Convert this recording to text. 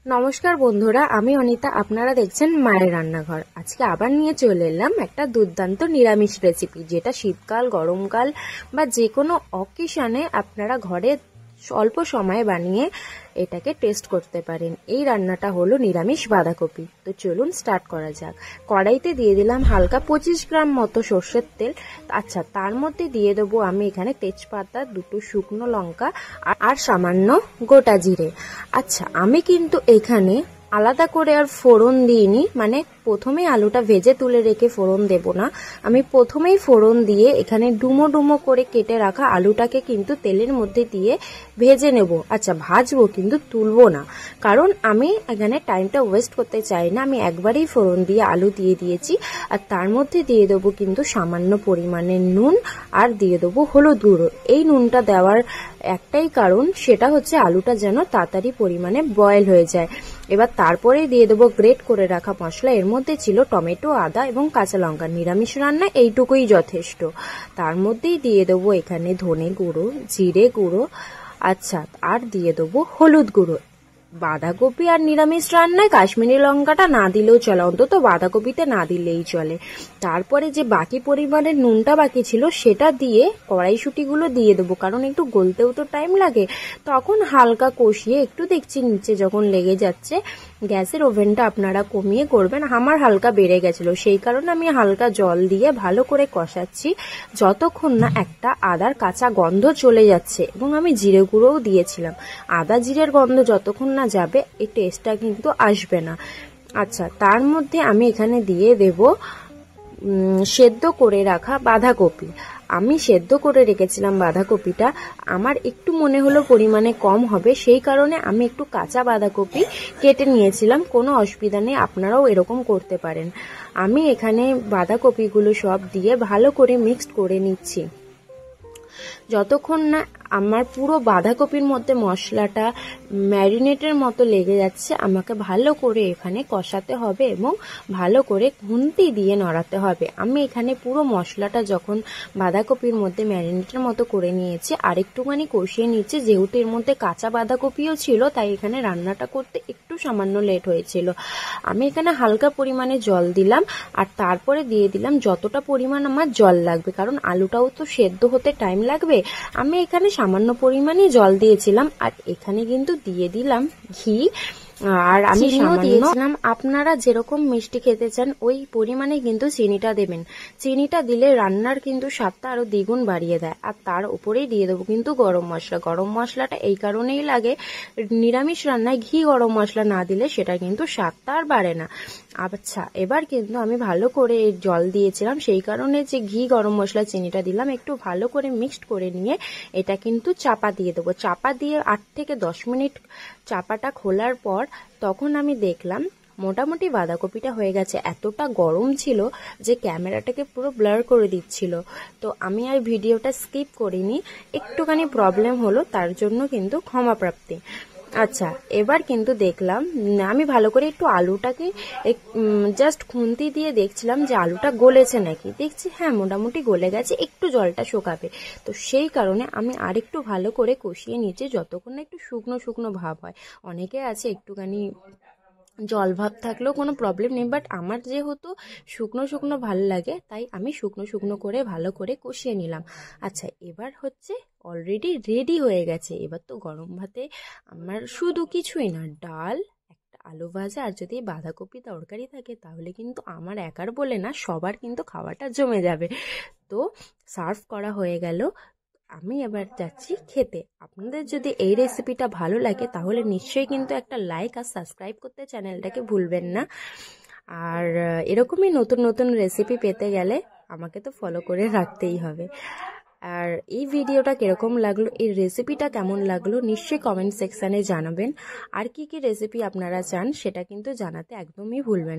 নমস্কার বন্ধুরা, আমি অনিতা। আপনারা দেখছেন মায়ের রান্নাঘর। আজকে আবার নিয়ে চলে এলাম একটা দুর্দান্ত নিরামিষ রেসিপি, যেটা শীতকাল, গরমকাল বা যে কোনো অকেশনে আপনারা ঘরে অল্প সময়ে বানিয়ে এটাকে টেস্ট করতে পারেন। এই রান্নাটা হলো নিরামিষ বাঁধাকপি। তো চলুন স্টার্ট করা যাক। কড়াইতে দিয়ে দিলাম হালকা 25 গ্রাম মতো সর্ষের তেল। আচ্ছা, তার মধ্যে দিয়ে দেবো আমি এখানে তেজপাতা, দুটো শুকনো লঙ্কা আর সামান্য গোটা জিরে। আচ্ছা, আমি কিন্তু এখানে আলাদা করে আর ফোড়ন দিইনি, মানে প্রথমেই আলুটা ভেজে তুলে রেখে ফোড়ন দেব না। আমি প্রথমেই ফোড়ন দিয়ে এখানে ডুমো ডুমো করে কেটে রাখা আলুটাকে কিন্তু তেলের মধ্যে দিয়ে ভেজে নেব। আচ্ছা, ভাজবো কিন্তু তুলবো না, কারণ আমি এখানে টাইমটা ওয়েস্ট করতে চাই না। আমি একবারেই ফোড়ন দিয়ে আলু দিয়ে দিয়েছি, আর তার মধ্যে দিয়ে দেবো কিন্তু সামান্য পরিমাণে নুন, আর দিয়ে দেবো হলুদ গুঁড়ো। এই নুনটা দেওয়ার একটাই কারণ, সেটা হচ্ছে আলুটা যেন তাড়াতাড়ি পরিমাণে বয়েল হয়ে যায়। এবার তারপরে দিয়ে দেবো গ্রেট করে রাখা মশলা। এর মধ্যে ছিল টমেটো, আদা এবং কাঁচা লঙ্কা। নিরামিষ রান্না এইটুকুই যথেষ্ট। তার মধ্যেই দিয়ে দেবো এখানে ধনে গুঁড়ো, জিরে গুঁড়ো, আচ্ছা, আর দিয়ে দেবো হলুদ গুঁড়ো। বাঁধাকপি আর নিরামিষ রান্নায় কাশ্মীরি লঙ্কাটা না দিলেও চলে, অন্তত বাঁধাকপিতে না দিলেই চলে। তারপরে যে বাকি পরিমাণের নুনটা বাকি ছিল সেটা দিয়ে কড়াইশুঁটিগুলো দিয়ে দেবো, কারণ একটু গলতেও তো টাইম লাগে। তখন হালকা কষিয়ে একটু দেখছি নিচে যখন লেগে যাচ্ছে, গ্যাসের ওভেনটা আপনারা কমিয়ে করবেন। আমার হালকা বেড়ে গেছিলো, সেই কারণে আমি হালকা জল দিয়ে ভালো করে কষাচ্ছি যতক্ষণ না একটা আদার কাঁচা গন্ধ চলে যাচ্ছে। এবং আমি জিরে গুঁড়োও দিয়েছিলাম। আদা জিরের গন্ধ যতক্ষণ না যাবে এই টেস্টটা কিন্তু আসবে না। আচ্ছা, তার মধ্যে আমি এখানে দিয়ে দেব সেদ্ধ করে রাখা বাঁধাকপি। আমি সেদ্ধ করে রেখেছিলাম বাঁধাকপিটা, আমার একটু মনে হলো পরিমাণে কম হবে, সেই কারণে আমি একটু কাঁচা বাঁধাকপি কেটে নিয়েছিলাম। কোনো অসুবিধা নেই, আপনারাও এরকম করতে পারেন। আমি এখানে বাঁধাকপিগুলো সব দিয়ে ভালো করে মিক্সড করে নিচ্ছি। যতক্ষণ না আমার পুরো বাঁধাকপির মধ্যে মশলাটা ম্যারিনেটের মতো লেগে যাচ্ছে, আমাকে ভালো করে এখানে কষাতে হবে এবং ভালো করে খুন্তি দিয়ে নড়াতে হবে। আমি এখানে পুরো মশলাটা যখন বাঁধাকপির মধ্যে ম্যারিনেটের মতো করে নিয়েছি, আর একটুখানি কষিয়ে নিচ্ছি। যেহেতু এর মধ্যে কাঁচা বাঁধাকপিও ছিল, তাই এখানে রান্নাটা করতে একটু সামান্য লেট হয়েছিল। আমি এখানে হালকা পরিমাণে জল দিলাম, আর তারপরে দিয়ে দিলাম যতটা পরিমাণ আমার জল লাগবে, কারণ আলুটাও তো সেদ্ধ হতে টাইম লাগবে। আমি এখানে সামান্য পরিমাণে জল দিয়েছিলাম, আর এখানে কিন্তু দিয়ে দিলাম ঘি, আর আমি চিনিও দিয়েছিলাম। আপনারা যেরকম মিষ্টি খেতে চান ওই পরিমাণে কিন্তু চিনিটা দেবেন। চিনিটা দিলে রান্নার কিন্তু স্বাদটা আরো দ্বিগুণ বাড়িয়ে দেয়। আর তার উপরেই দিয়ে দেবো কিন্তু গরম মশলা। গরম মশলাটা এই কারণেই লাগে, নিরামিষ রান্নায় ঘি গরম মশলা না দিলে সেটা কিন্তু স্বাদটা আর বাড়ে না। আচ্ছা, এবার কিন্তু আমি ভালো করে জল দিয়েছিলাম, সেই কারণে যে ঘি গরম মশলা চিনিটা দিলাম, একটু ভালো করে মিক্সড করে নিয়ে এটা কিন্তু চাপা দিয়ে দেবো। চাপা দিয়ে 8 থেকে 10 মিনিট চাপাটা খোলার পর তখন আমি দেখলাম মোটামুটি বাঁধাকপিটা হয়ে গেছে। এতটা গরম ছিল যে ক্যামেরাটাকে পুরো ব্লার করে দিচ্ছিল। তো আমি আর ভিডিওটা স্কিপ করিনি, একটুখানি প্রবলেম হলো, তার জন্য কিন্তু ক্ষমা প্রাপ্তি। আচ্ছা, এবার কিন্তু দেখলাম আমি ভালো করে একটু আলুটাকে জাস্ট খুন্তি দিয়ে দেখছিলাম যে আলুটা গলেছে নাকি। দেখছি হ্যাঁ, মোটামুটি গলে গেছে, একটু জলটা শুকাবে। তো সেই কারণে আমি আরেকটু ভালো করে কষিয়ে নিচ্ছি যতক্ষণ না একটু শুকনো শুকনো ভাব হয়। অনেকে আছে একটুখানি জল ভাব থাকলেও কোনো প্রবলেম নেই, বাট আমার যেহেতু শুকনো শুকনো ভালো লাগে, তাই আমি শুকনো শুকনো করে ভালো করে কষিয়ে নিলাম। আচ্ছা, এবার হচ্ছে অলরেডি রেডি হয়ে গেছে। এবার তো গরম ভাতে আমার শুধু কিছুই না, ডাল, একটা আলু ভাজা, আর যদি বাঁধাকপি তরকারি থাকে তাহলে কিন্তু আমার একার বলে না, সবার কিন্তু খাওয়াটা জমে যাবে। তো সার্ভ করা হয়ে গেল, আমি এবার যাচ্ছি খেতে। আপনাদের যদি এই রেসিপিটা ভালো লাগে তাহলে নিশ্চয়ই কিন্তু একটা লাইক আর সাবস্ক্রাইব করতে চ্যানেলটাকে ভুলবেন না। আর এরকমই নতুন নতুন রেসিপি পেতে গেলে আমাকে তো ফলো করে রাখতেই হবে। আর এই ভিডিওটা কিরকম লাগলো, এই রেসিপিটা কেমন লাগলো নিশ্চয়ই কমেন্ট সেকশানে জানাবেন। আর কি কি রেসিপি আপনারা চান সেটা কিন্তু জানাতে একদমই ভুলবেন না।